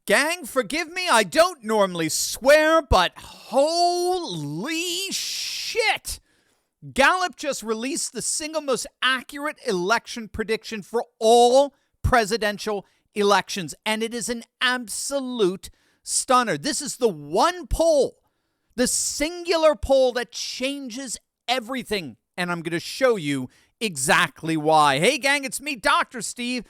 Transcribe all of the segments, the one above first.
Gang, forgive me, I don't normally swear, but holy shit! Gallup just released the single most accurate election prediction for all presidential elections, and it is an absolute stunner. This is the one poll, the singular poll that changes everything, and I'm going to show you exactly why. Hey, gang, it's me, Dr. Steve,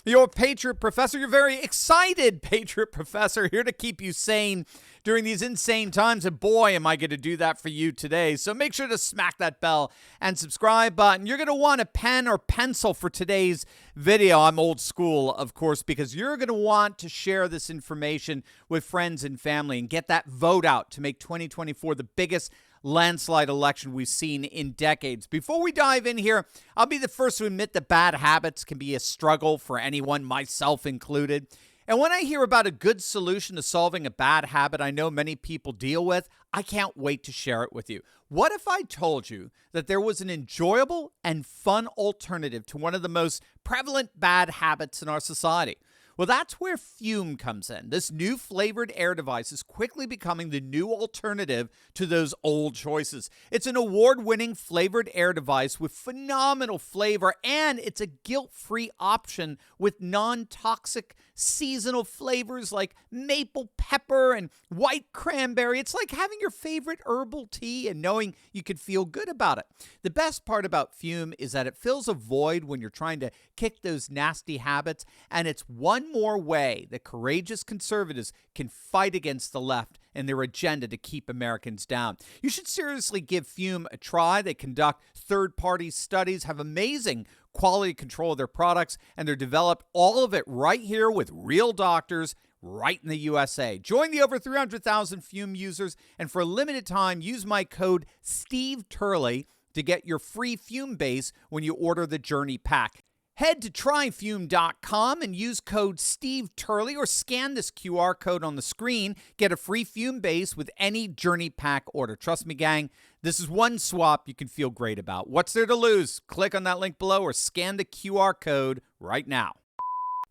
your Patriot Professor, your very excited Patriot Professor, here to keep you sane during these insane times. And boy, am I going to do that for you today. So make sure to smack that bell and subscribe button. You're going to want a pen or pencil for today's video. I'm old school, of course, because you're going to want to share this information with friends and family and get that vote out to make 2024 the biggest landslide election we've seen in decades. Before we dive in here, I'll be the first to admit that bad habits can be a struggle for anyone, myself included. And when I hear about a good solution to solving a bad habit I know many people deal with, I can't wait to share it with you. What if I told you that there was an enjoyable and fun alternative to one of the most prevalent bad habits in our society? Well, that's where Fume comes in. This new flavored air device is quickly becoming the new alternative to those old choices. It's an award-winning flavored air device with phenomenal flavor, and it's a guilt-free option with non-toxic seasonal flavors like maple pepper and white cranberry. It's like having your favorite herbal tea and knowing you could feel good about it. The best part about Fume is that it fills a void when you're trying to kick those nasty habits, and it's one more way that courageous conservatives can fight against the left and their agenda to keep Americans down. You should seriously give Fume a try. They conduct third-party studies, have amazing quality control of their products, and they're developed all of it right here with real doctors right in the USA. Join the over 300,000 Fume users, and for a limited time, use my code STEVETURLEY to get your free Fume base when you order the Journey Pack. Head to tryfume.com and use code STEVETURLEY or scan this QR code on the screen. Get a free Fume base with any Journey Pack order. Trust me, gang, this is one swap you can feel great about. What's there to lose? Click on that link below or scan the QR code right now.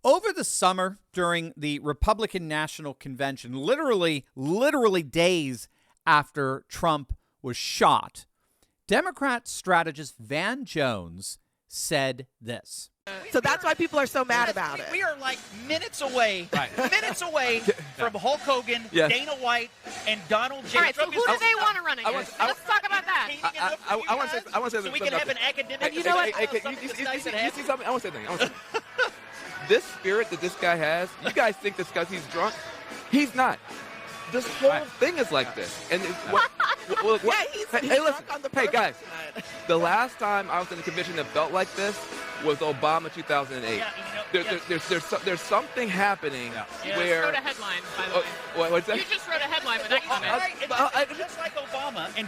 Over the summer, during the Republican National Convention, literally days after Trump was shot, Democrat strategist Van Jones said this. So that's why people are so mad about it. We are like minutes away from Hulk Hogan, Dana White, and Donald J. All right, Trump. so who do they want to run against? Let's talk about that. I want to say so we can have an academic. You know what? You see something? I want to say something. This spirit that this guy has, you guys think this because he's drunk? He's not. This whole thing is like this. And he's hey, listen. Hey, guys. The last time I was in a convention that felt like this was Obama 2008. There's something happening You where. just wrote a headline, by the way. What's that? You just wrote a headline with that comment.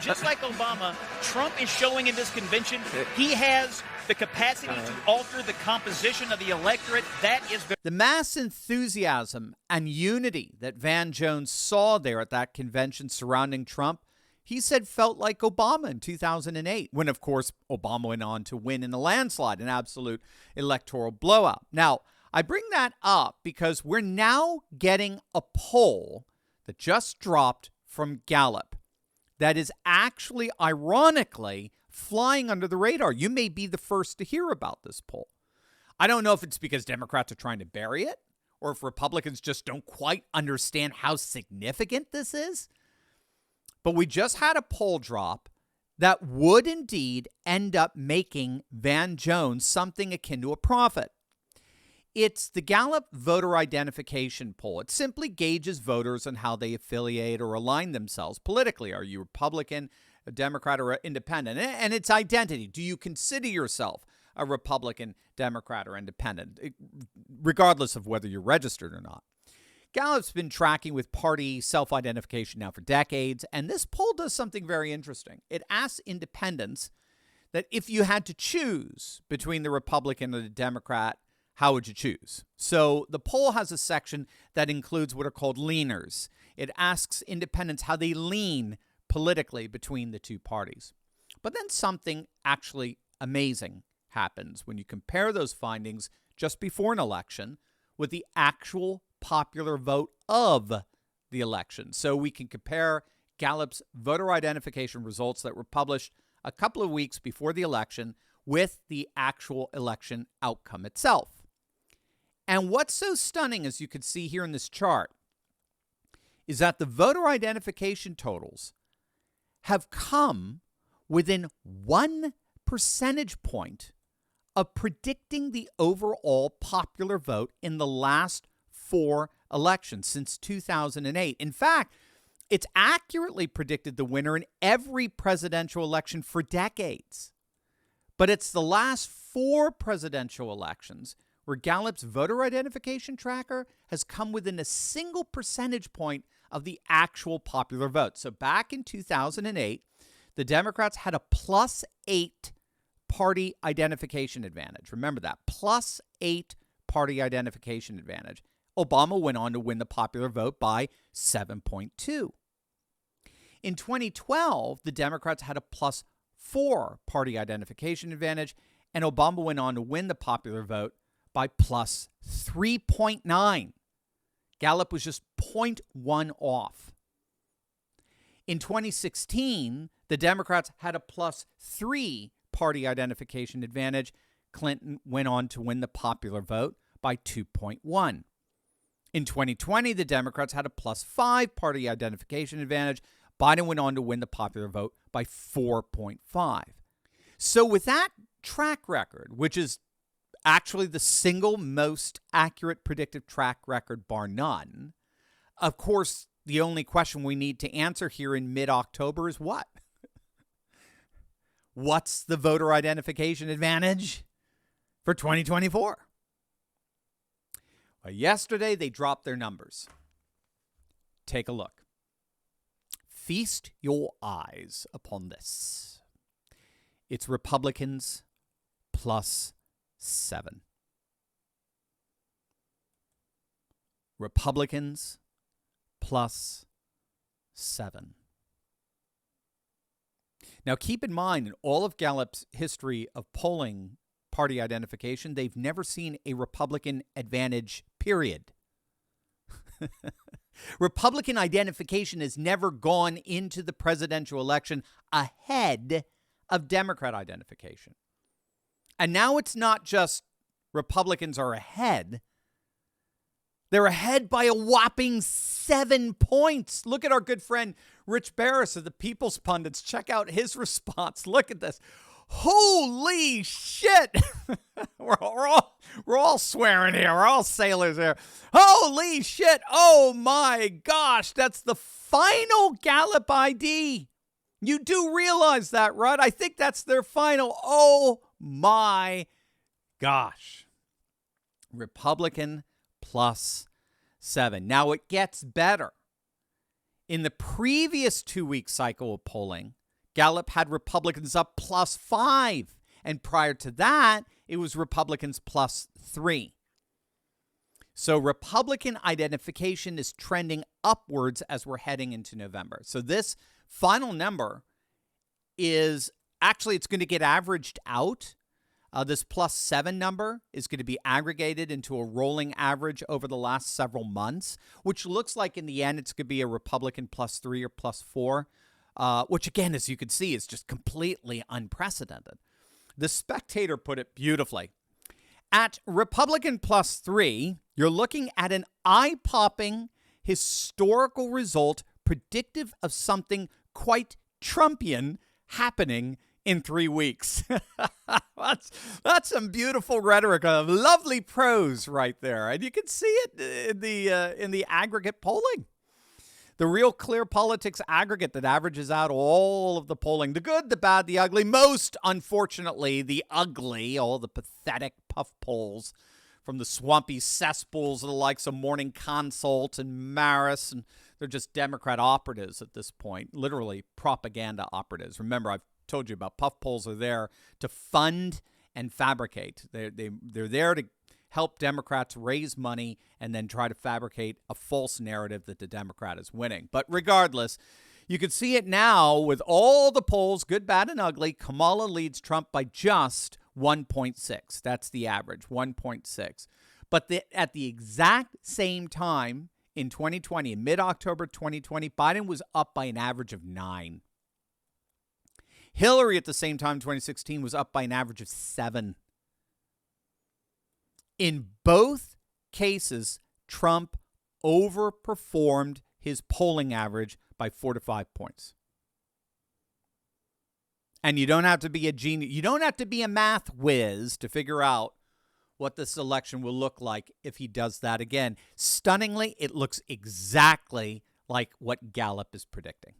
Just like Obama, Trump is showing in this convention he has the capacity to alter the composition of the electorate. That is The mass enthusiasm and unity that Van Jones saw there at that convention surrounding Trump, he said felt like Obama in 2008, when, of course, Obama went on to win in a landslide, an absolute electoral blowout. Now, I bring that up because we're now getting a poll that just dropped from Gallup that is actually, ironically, flying under the radar. You may be the first to hear about this poll. I don't know if it's because Democrats are trying to bury it or if Republicans just don't quite understand how significant this is. But we just had a poll drop that would indeed end up making Van Jones something akin to a prophet. It's the Gallup voter identification poll. It simply gauges voters on how they affiliate or align themselves politically. Are you Republican, a Democrat, or independent? And its identity. Do you consider yourself a Republican, Democrat, or independent, regardless of whether you're registered or not? Gallup's been tracking with party self-identification now for decades, and this poll does something very interesting. It asks independents that if you had to choose between the Republican or the Democrat, how would you choose? So the poll has a section that includes what are called leaners. It asks independents how they lean politically between the two parties. But then something actually amazing happens when you compare those findings just before an election with the actual popular vote of the election. So we can compare Gallup's voter identification results that were published a couple of weeks before the election with the actual election outcome itself. And what's so stunning, as you can see here in this chart, is that the voter identification totals have come within 1 percentage point of predicting the overall popular vote in the last 4 elections since 2008. In fact, it's accurately predicted the winner in every presidential election for decades. But it's the last 4 presidential elections where Gallup's voter identification tracker has come within a single percentage point of the actual popular vote. So back in 2008, the Democrats had a +8 party identification advantage. Remember that, +8 party identification advantage. Obama went on to win the popular vote by 7.2. In 2012, the Democrats had a +4 party identification advantage, and Obama went on to win the popular vote by +3.9. Gallup was just 0.1 off. In 2016, the Democrats had a +3 party identification advantage. Clinton went on to win the popular vote by 2.1. In 2020, the Democrats had a +5 party identification advantage. Biden went on to win the popular vote by 4.5. So with that track record, which is actually the single most accurate predictive track record, bar none, of course, the only question we need to answer here in mid-October is what? What's the voter identification advantage for 2024? Well, yesterday, they dropped their numbers. Take a look. Feast your eyes upon this. It's Republicans +7. Republicans +7. Now, keep in mind, in all of Gallup's history of polling party identification, they've never seen a Republican advantage, period. Republican identification has never gone into the presidential election ahead of Democrat identification. And now it's not just Republicans are ahead. They're ahead by a whopping 7 points. Look at our good friend Rich Barris of the People's Pundits. Check out his response. Look at this. Holy shit. We're all swearing here. We're all sailors here. Holy shit. Oh my gosh. That's the final Gallup ID. You do realize that, right? I think that's their final. Oh my gosh. Republican +7. Now it gets better. In the previous 2-week cycle of polling, Gallup had Republicans up +5. And prior to that, it was Republicans +3. So Republican identification is trending upwards as we're heading into November. So this final number is actually, it's going to get averaged out. This +7 number is going to be aggregated into a rolling average over the last several months, which looks like in the end it's going to be a Republican +3 or +4. Which, again, as you can see, is just completely unprecedented. The Spectator put it beautifully. At Republican +3, you're looking at an eye-popping historical result predictive of something quite Trumpian happening in 3 weeks. That's some beautiful rhetoric, lovely prose right there. And you can see it in the aggregate polling. The Real Clear Politics aggregate that averages out all of the polling, the good, the bad, the ugly, most unfortunately the ugly, all the pathetic puff polls from the swampy cesspools of the likes of Morning Consult and Marist, and they're just Democrat operatives at this point, literally propaganda operatives. Remember, I've told you about puff polls are there to fund and fabricate. They're there to help Democrats raise money and then try to fabricate a false narrative that the Democrat is winning. But regardless, you can see it now with all the polls, good, bad, and ugly. Kamala leads Trump by just 1.6. That's the average, 1.6. But at the exact same time in 2020, in mid-October 2020, Biden was up by an average of 9. Hillary at the same time in 2016 was up by an average of 7. In both cases, Trump overperformed his polling average by 4 to 5 points. And you don't have to be a genius. You don't have to be a math whiz to figure out what this election will look like if he does that again. Stunningly, it looks exactly like what Gallup is predicting.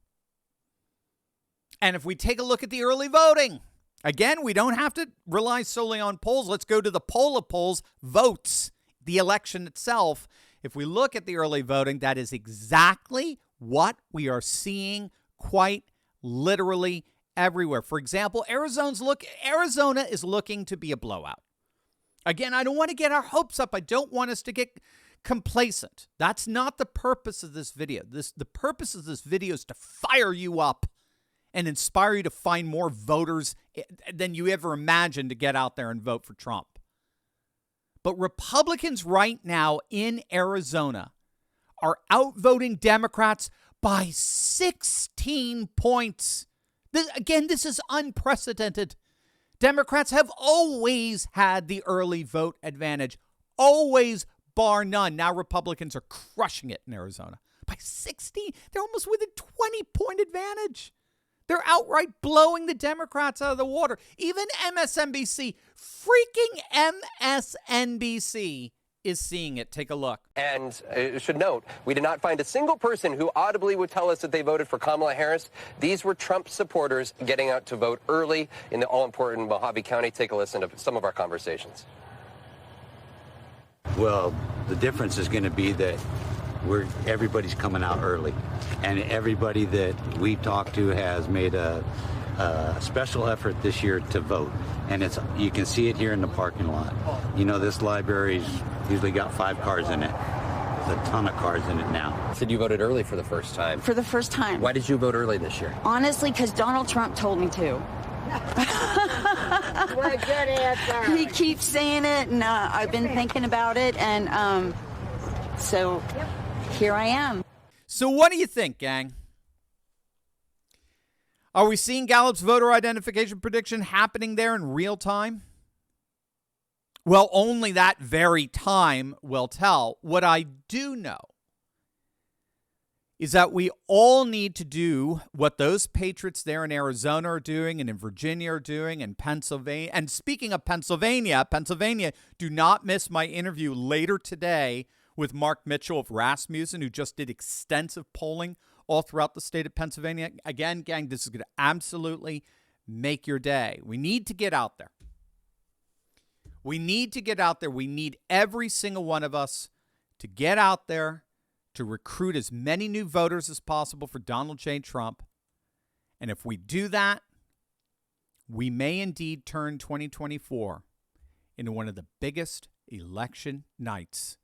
And if we take a look at the early voting, again, we don't have to rely solely on polls. Let's go to the poll of polls, votes, the election itself. If we look at the early voting, that is exactly what we are seeing quite literally everywhere. For example, Arizona is looking to be a blowout. Again, I don't want to get our hopes up. I don't want us to get complacent. That's not the purpose of this video. The purpose of this video is to fire you up and inspire you to find more voters than you ever imagined to get out there and vote for Trump. But Republicans right now in Arizona are outvoting Democrats by 16 points. This is unprecedented. Democrats have always had the early vote advantage, always, bar none. Now Republicans are crushing it in Arizona by 16. They're almost with a 20-point advantage. They're outright blowing the Democrats out of the water. Even MSNBC, freaking MSNBC, is seeing it. Take a look. And should note, we did not find a single person who audibly would tell us that they voted for Kamala Harris. These were Trump supporters getting out to vote early in the all-important Mojave County. Take a listen to some of our conversations. Well, the difference is going to be that everybody's coming out early, and everybody that we talked to has made a special effort this year to vote, and you can see it here in the parking lot. You know, this library's usually got 5 cars in it. There's a ton of cars in it now. Said you voted early for the first time. For the first time. Why did you vote early this year? Honestly, because Donald Trump told me to. What a good answer. He keeps saying it, and I've been thinking about it, and so here I am. So what do you think, gang? Are we seeing Gallup's voter identification prediction happening there in real time? Well, only that very time will tell. What I do know is that we all need to do what those patriots there in Arizona are doing and in Virginia are doing and Pennsylvania. And speaking of Pennsylvania, do not miss my interview later today with Mark Mitchell of Rasmussen, who just did extensive polling all throughout the state of Pennsylvania. Again, gang, this is going to absolutely make your day. We need to get out there. We need to get out there. We need every single one of us to get out there to recruit as many new voters as possible for Donald J. Trump. And if we do that, we may indeed turn 2024 into one of the biggest election nights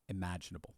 imaginable.